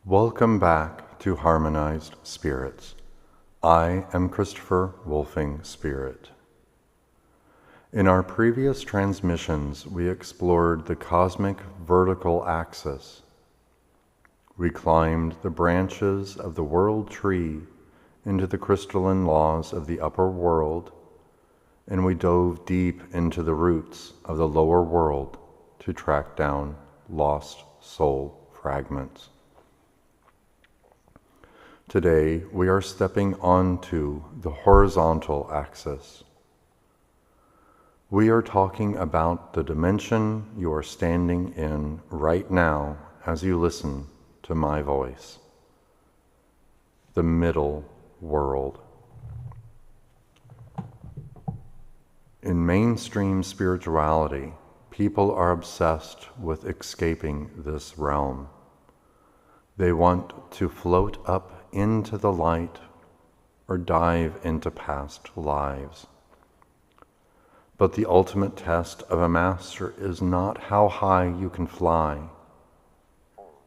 Welcome back to Harmonized Spirits. I am Christopher Wolfing Spirit. In our previous transmissions, we explored the cosmic vertical axis. We climbed the branches of the world tree into the crystalline laws of the upper world, and we dove deep into the roots of the lower world to track down lost soul fragments. Today, we are stepping onto the horizontal axis. We are talking about the dimension you are standing in right now as you listen to my voice. The middle world. In mainstream spirituality, people are obsessed with escaping this realm. They want to float up into the light or dive into past lives. But the ultimate test of a master is not how high you can fly.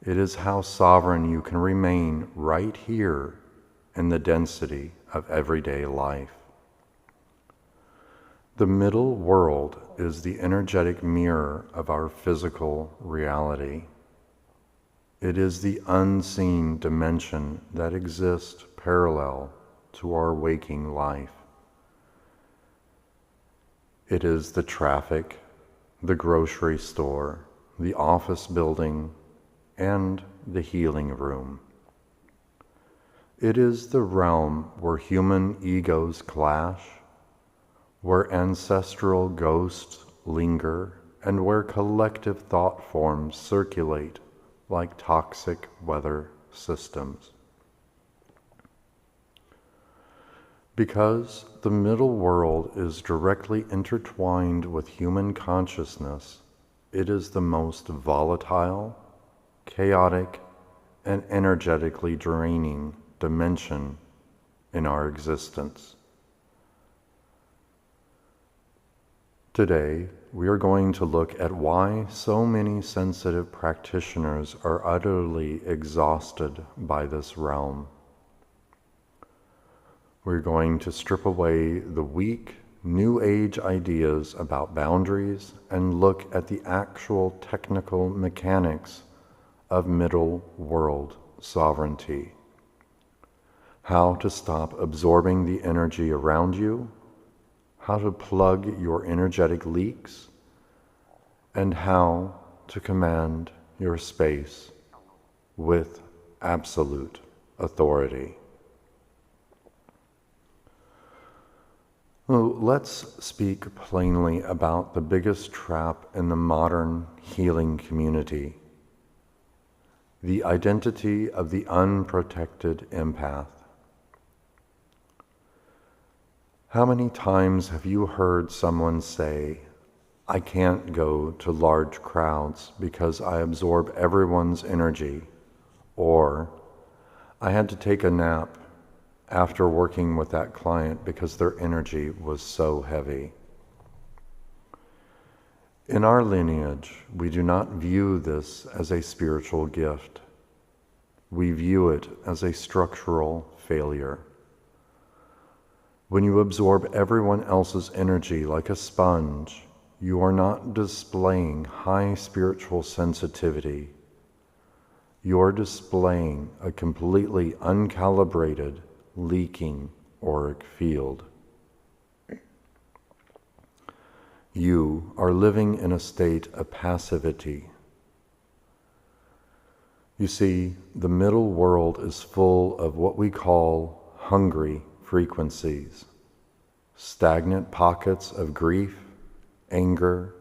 It is how sovereign you can remain right here in the density of everyday life. The middle world is the energetic mirror of our physical reality. It is the unseen dimension that exists parallel to our waking life. It is the traffic, the grocery store, the office building, and the healing room. It is the realm where human egos clash, where ancestral ghosts linger, and where collective thought forms circulate like toxic weather systems. Because the middle world is directly intertwined with human consciousness, it is the most volatile, chaotic, and energetically draining dimension in our existence. Today, we are going to look at why so many sensitive practitioners are utterly exhausted by this realm. We're going to strip away the weak, New Age ideas about boundaries and look at the actual technical mechanics of middle world sovereignty. How to stop absorbing the energy around you, how to plug your energetic leaks, and how to command your space with absolute authority. Well, let's speak plainly about the biggest trap in the modern healing community: the identity of the unprotected empath. How many times have you heard someone say, "I can't go to large crowds because I absorb everyone's energy," or "I had to take a nap after working with that client because their energy was so heavy"? In our lineage, we do not view this as a spiritual gift. We view it as a structural failure. When you absorb everyone else's energy like a sponge, you are not displaying high spiritual sensitivity. You are displaying a completely uncalibrated, leaking auric field. You are living in a state of passivity. You see, the middle world is full of what we call hungry frequencies, stagnant pockets of grief, anger,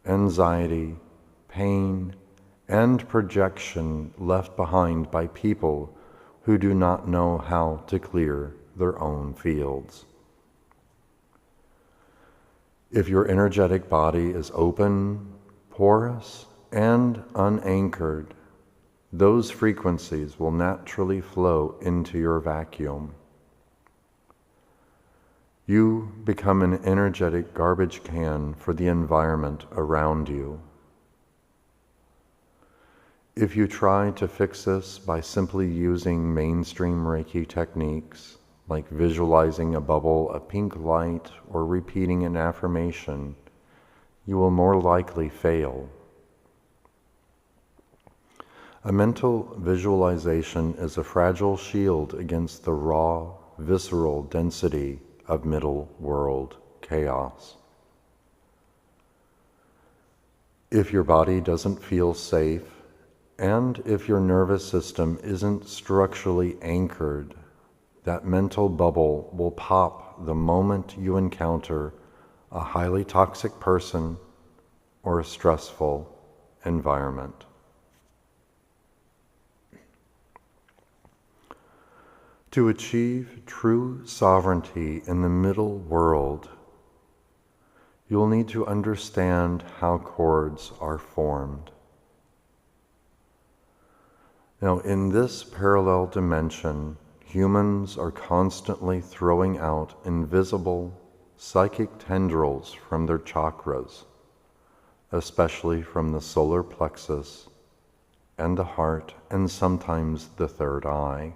anxiety, pain, and projection left behind by people who do not know how to clear their own fields. If your energetic body is open, porous, and unanchored, those frequencies will naturally flow into your vacuum. You become an energetic garbage can for the environment around you. If you try to fix this by simply using mainstream Reiki techniques, like visualizing a bubble of pink light or repeating an affirmation, you will more likely fail. A mental visualization is a fragile shield against the raw, visceral density of middle world chaos. If your body doesn't feel safe, and if your nervous system isn't structurally anchored, that mental bubble will pop the moment you encounter a highly toxic person or a stressful environment. To achieve true sovereignty in the middle world, you'll need to understand how chords are formed. Now, in this parallel dimension, humans are constantly throwing out invisible psychic tendrils from their chakras, especially from the solar plexus and the heart, and sometimes the third eye.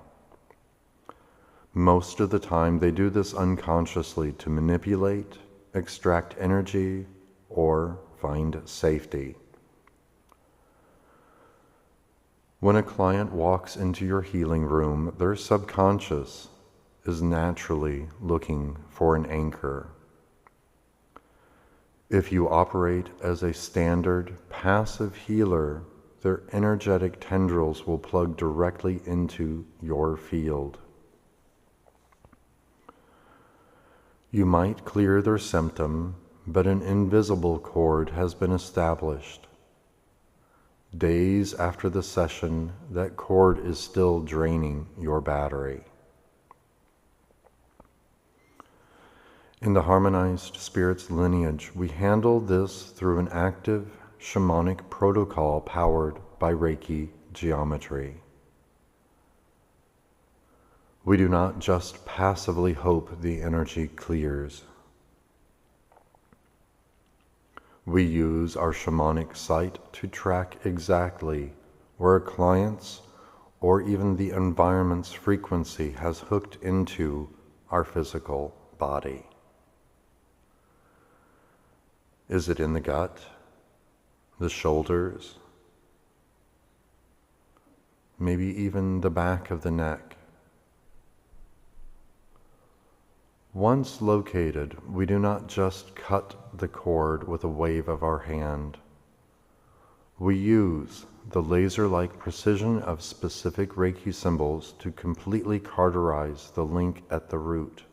Most of the time, they do this unconsciously to manipulate, extract energy, or find safety. When a client walks into your healing room, their subconscious is naturally looking for an anchor. If you operate as a standard passive healer, their energetic tendrils will plug directly into your field. You might clear their symptom, but an invisible cord has been established. Days after the session, that cord is still draining your battery. In the Harmonized Spirit's lineage, we handle this through an active shamanic protocol powered by Reiki geometry. We do not just passively hope the energy clears. We use our shamanic sight to track exactly where a client's or even the environment's frequency has hooked into our physical body. Is it in the gut, the shoulders, maybe even the back of the neck? Once located, we do not just cut the cord with a wave of our hand. We use the laser-like precision of specific Reiki symbols to completely cauterize the link at the root.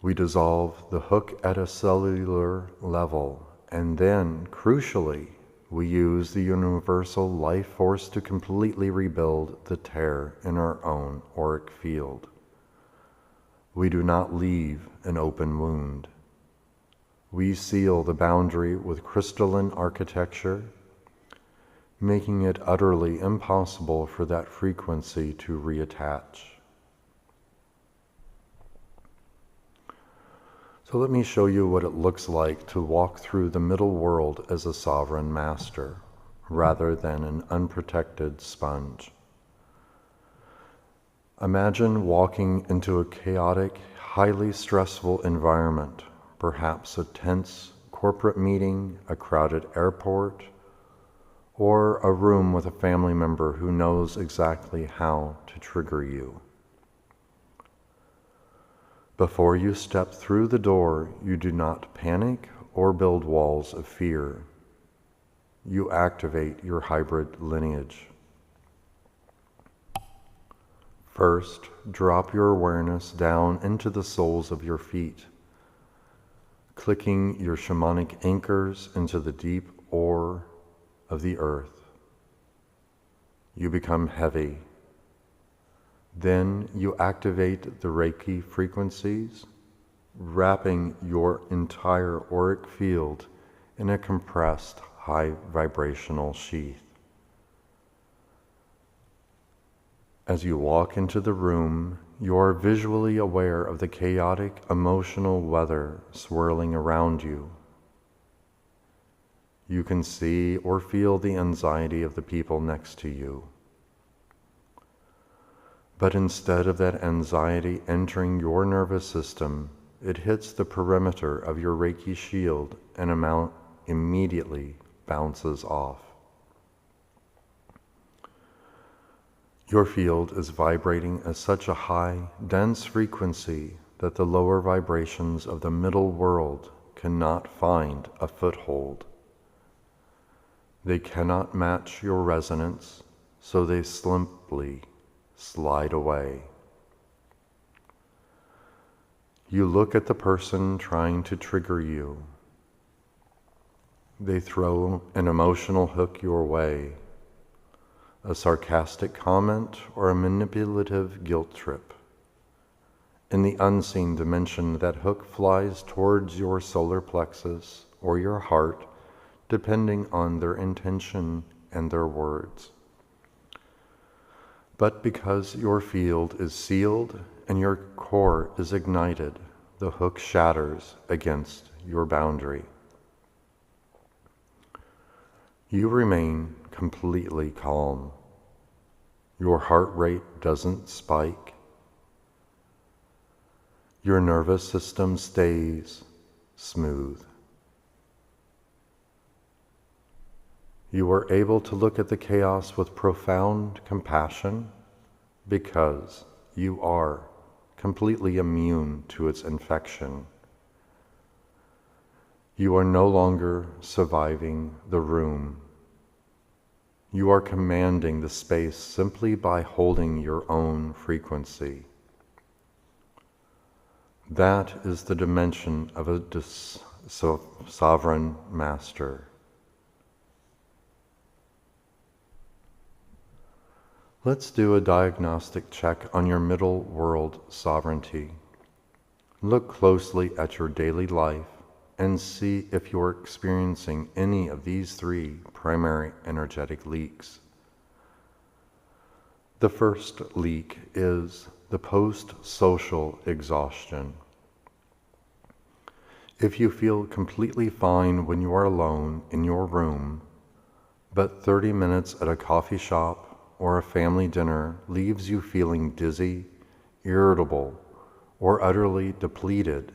We dissolve the hook at a cellular level, and then, crucially, we use the universal life force to completely rebuild the tear in our own auric field. We do not leave an open wound. We seal the boundary with crystalline architecture, making it utterly impossible for that frequency to reattach. So let me show you what it looks like to walk through the middle world as a sovereign master, rather than an unprotected sponge. Imagine walking into a chaotic, highly stressful environment, perhaps a tense corporate meeting, a crowded airport, or a room with a family member who knows exactly how to trigger you. Before you step through the door, you do not panic or build walls of fear. You activate your hybrid lineage. First, drop your awareness down into the soles of your feet, clicking your shamanic anchors into the deep ore of the earth. You become heavy. Then you activate the Reiki frequencies, wrapping your entire auric field in a compressed, high vibrational sheath. As you walk into the room, you are visually aware of the chaotic emotional weather swirling around you. you can see or feel the anxiety of the people next to you. But instead of that anxiety entering your nervous system, it hits the perimeter of your Reiki shield and immediately bounces off. Your field is vibrating at such a high, dense frequency that the lower vibrations of the middle world cannot find a foothold. They cannot match your resonance, so they simply slide away. You look at the person trying to trigger you. They throw an emotional hook your way, a sarcastic comment or a manipulative guilt trip. In the unseen dimension, that hook flies towards your solar plexus or your heart, depending on their intention and their words. But because your field is sealed and your core is ignited, the hook shatters against your boundary. You remain completely calm. Your heart rate doesn't spike. Your nervous system stays smooth. You are able to look at the chaos with profound compassion because you are completely immune to its infection. You are no longer surviving the room. You are commanding the space simply by holding your own frequency. That is the dimension of a sovereign master. Let's do a diagnostic check on your middle world sovereignty. Look closely at your daily life and see if you're experiencing any of these three primary energetic leaks. The first leak is the post-social exhaustion. If you feel completely fine when you are alone in your room, but 30 minutes at a coffee shop or a family dinner leaves you feeling dizzy, irritable, or utterly depleted,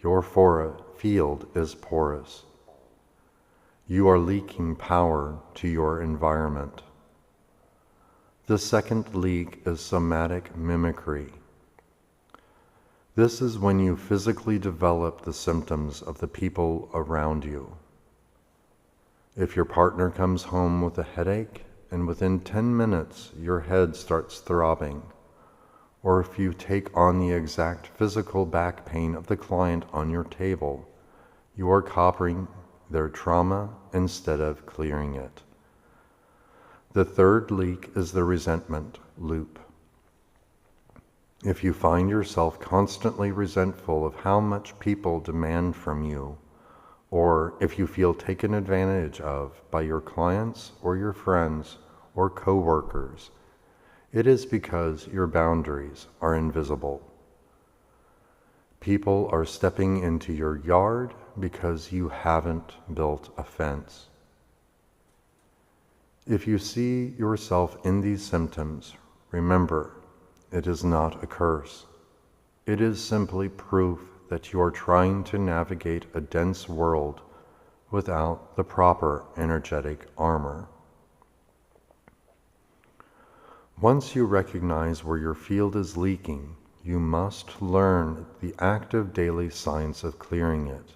your field is porous. You are leaking power to your environment. The second leak is somatic mimicry. This is when you physically develop the symptoms of the people around you. If your partner comes home with a headache and within 10 minutes your head starts throbbing, or if you take on the exact physical back pain of the client on your table, you are copying their trauma instead of clearing it. The third leak is the resentment loop. If you find yourself constantly resentful of how much people demand from you, or if you feel taken advantage of by your clients or your friends or co-workers, it is because your boundaries are invisible. People are stepping into your yard because you haven't built a fence. If you see yourself in these symptoms, remember, it is not a curse. It is simply proof that you are trying to navigate a dense world without the proper energetic armor. Once you recognize where your field is leaking, you must learn the active daily science of clearing it.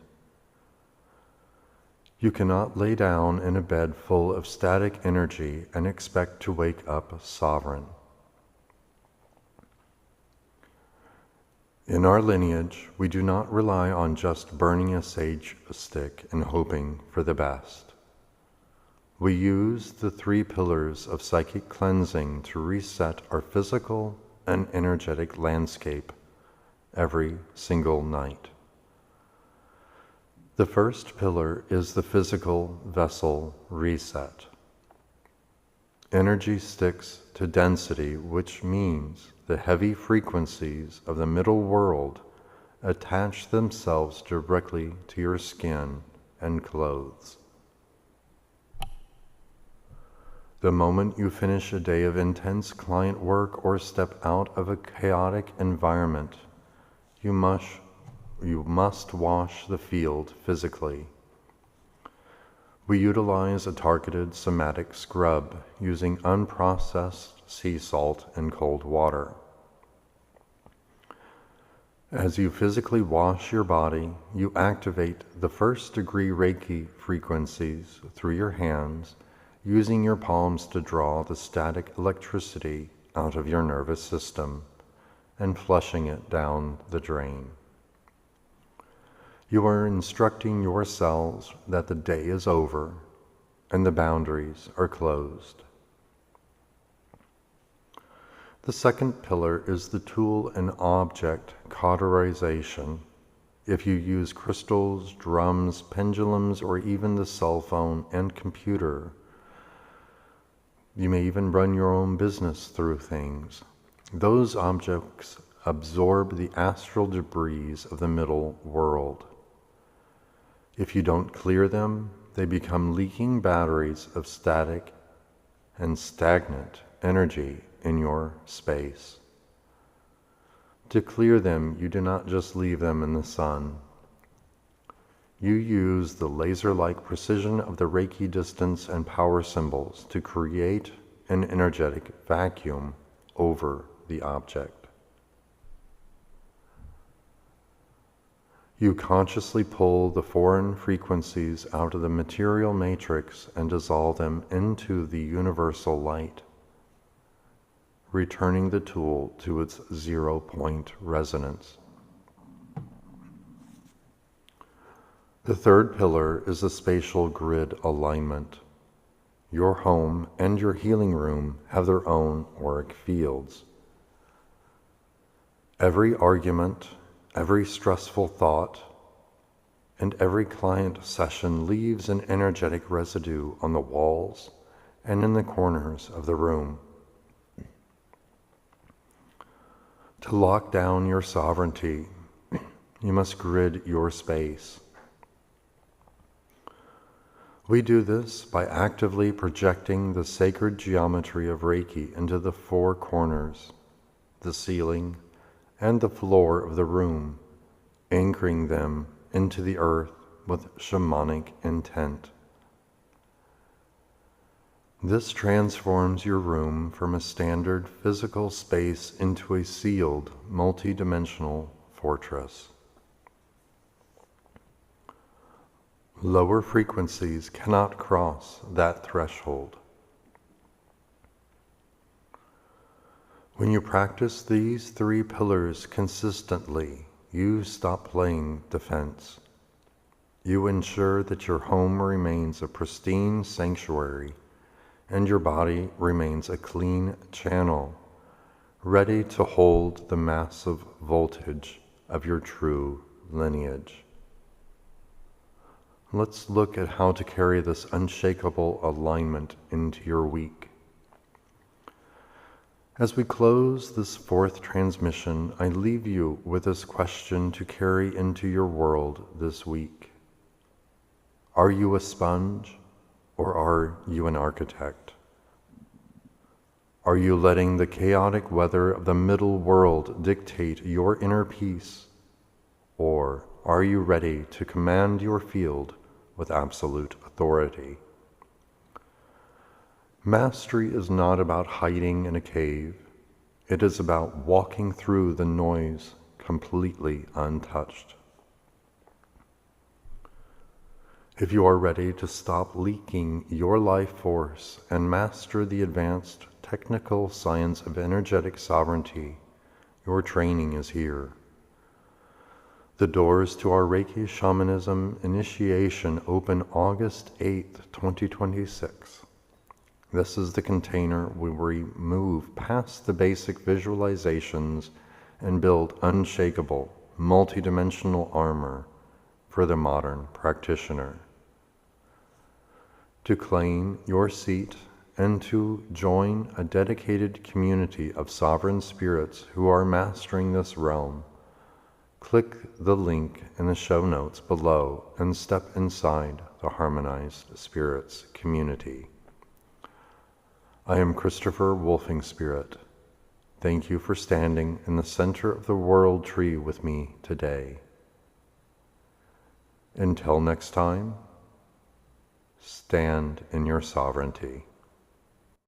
You cannot lay down in a bed full of static energy and expect to wake up sovereign. In our lineage, we do not rely on just burning a sage stick and hoping for the best. We use the 3 pillars of psychic cleansing to reset our physical and energetic landscape every single night. The first pillar is the physical vessel reset. Energy sticks to density, which means the heavy frequencies of the middle world attach themselves directly to your skin and clothes. The moment you finish a day of intense client work or step out of a chaotic environment, you must wash the field physically. We utilize a targeted somatic scrub using unprocessed sea salt and cold water. As you physically wash your body, you activate the first-degree Reiki frequencies through your hands, using your palms to draw the static electricity out of your nervous system and flushing it down the drain. You are instructing your cells that the day is over and the boundaries are closed. The second pillar is the tool and object cauterization. If you use crystals, drums, pendulums, or even the cell phone and computer, you may even run your own business through things. Those objects absorb the astral debris of the middle world. If you don't clear them, they become leaking batteries of static and stagnant energy in your space. To clear them, you do not just leave them in the sun. You use the laser-like precision of the Reiki distance and power symbols to create an energetic vacuum over the object. You consciously pull the foreign frequencies out of the material matrix and dissolve them into the universal light, returning the tool to its 0-point resonance. The third pillar is the spatial grid alignment. Your home and your healing room have their own auric fields. Every argument, every stressful thought, and every client session leaves an energetic residue on the walls and in the corners of the room. To lock down your sovereignty, you must grid your space. We do this by actively projecting the sacred geometry of Reiki into the four corners, the ceiling, and the floor of the room, anchoring them into the earth with shamanic intent. This transforms your room from a standard physical space into a sealed, multi-dimensional fortress. Lower frequencies cannot cross that threshold. When you practice these three pillars consistently, you stop playing defense. You ensure that your home remains a pristine sanctuary and your body remains a clean channel, ready to hold the massive voltage of your true lineage. Let's look at how to carry this unshakable alignment into your week. As we close this fourth transmission, I leave you with this question to carry into your world this week. Are you a sponge or are you an architect? Are you letting the chaotic weather of the middle world dictate your inner peace? Or are you ready to command your field with absolute authority? Mastery is not about hiding in a cave. It is about walking through the noise completely untouched. If you are ready to stop leaking your life force and master the advanced technical science of energetic sovereignty, your training is here. The doors to our Reiki Shamanism initiation open August 8th, 2026. This is the container where we move past the basic visualizations and build unshakable, multidimensional armor for the modern practitioner. To claim your seat and to join a dedicated community of sovereign spirits who are mastering this realm, click the link in the show notes below and step inside the Harmonized Spirits community. I am Christopher Wolfing Spirit. Thank you for standing in the center of the world tree with me today. Until next time, stand in your sovereignty.